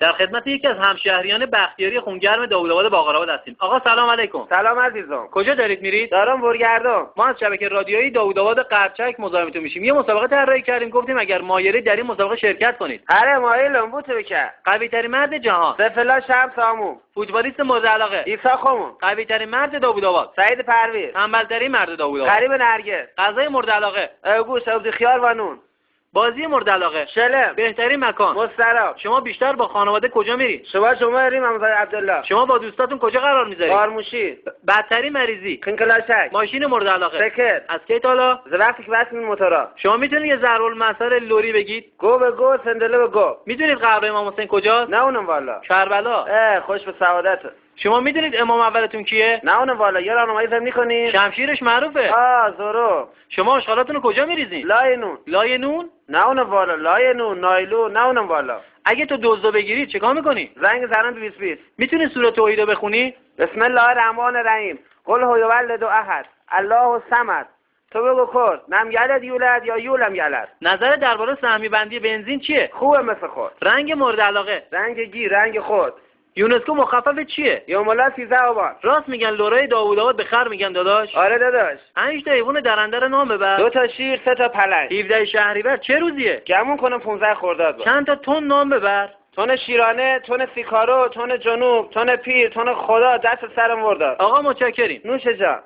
در خدمت یکی از همشهریان بختیاری خونگرم داوودآباد باقرآباد هستیم. آقا سلام علیکم. سلام عزیزم. کجا دارید میرید؟ دارم برگردم. ما از شبکه رادیویی داوودآباد قرچک مزاحمتون میشیم. یه مسابقه طراحی کردیم، گفتیم اگر مایلی در این مسابقه شرکت کنید. آره مایلم بوته بکر. قوی ترین مرد جهان. سفلا شمس آمو. فوتبالیست مورد علاقه. عیسی خمون. قوی ترین مرد داوودآباد. سعید پرویز. تنبل ترین مرد داوودآباد. غریب نرگس. غذای مورد علاقه. گوشت سبزی خیار و نون. بازی مورد علاقه. شلم. بهترین مکان. مستراح. شما بیشتر با خانواده کجا میری؟ شما ریم امضای عبدالله. شما با دوستاتون کجا قرار میذارید؟ قارموشی. بدترین مریضی. خنکلاشک. ماشین مورد علاقه. سکت. از کی تا حالا؟ ز وقتی که بس موتورا. شما میتونید یه ضرب المثل لوری بگید؟ گو به گو سندله به گو. میدونید قبر امام حسین کجاست؟ نه اونم والا. کربلا. خوش به سعادت. شما میدونید امام اولتون کیه؟ نه اونم والا. یه راهنمایی زمینی کنی؟ شمشیرش معروفه. زورو. شما آشغالاتون رو کجا میریزین؟ لای نون. لای نون؟ نه اونم والا. لای نون، نایلون، نه اونم والا. اگه تو دزدو بگیری چیکار میکنی؟ زنگ زنم 20 میتونی سوره توحید رو بخونی؟ بسم الله الرحمن الرحیم. قل هو یولد احد الله الصمد. تو بگو کرد نم یلد یولد یا یولم یلد. نظر درباره سهمی بندی بنزین چیه؟ خوبه مثل خود. رنگ مورد علاقه. رنگ گی، رنگ خود. یونسکو مخفف چیه؟ یوم الله 13 آبان. راست میگن لورای داوودآباد به خر میگن داداش؟ آره داداش. 5 تا حیوان درنده رو نام ببر. 2 تا شیر، 3 تا پلنگ. 17 شهریور چه روزیه؟ گمون کنم 15 خرداد بود. چند تا تن نام ببر. تن شیرانه، تن سیکارو، تن جنوب، تن پیر، تن خدا، دست سرم ورداد. آقا متشکریم. نوش جان.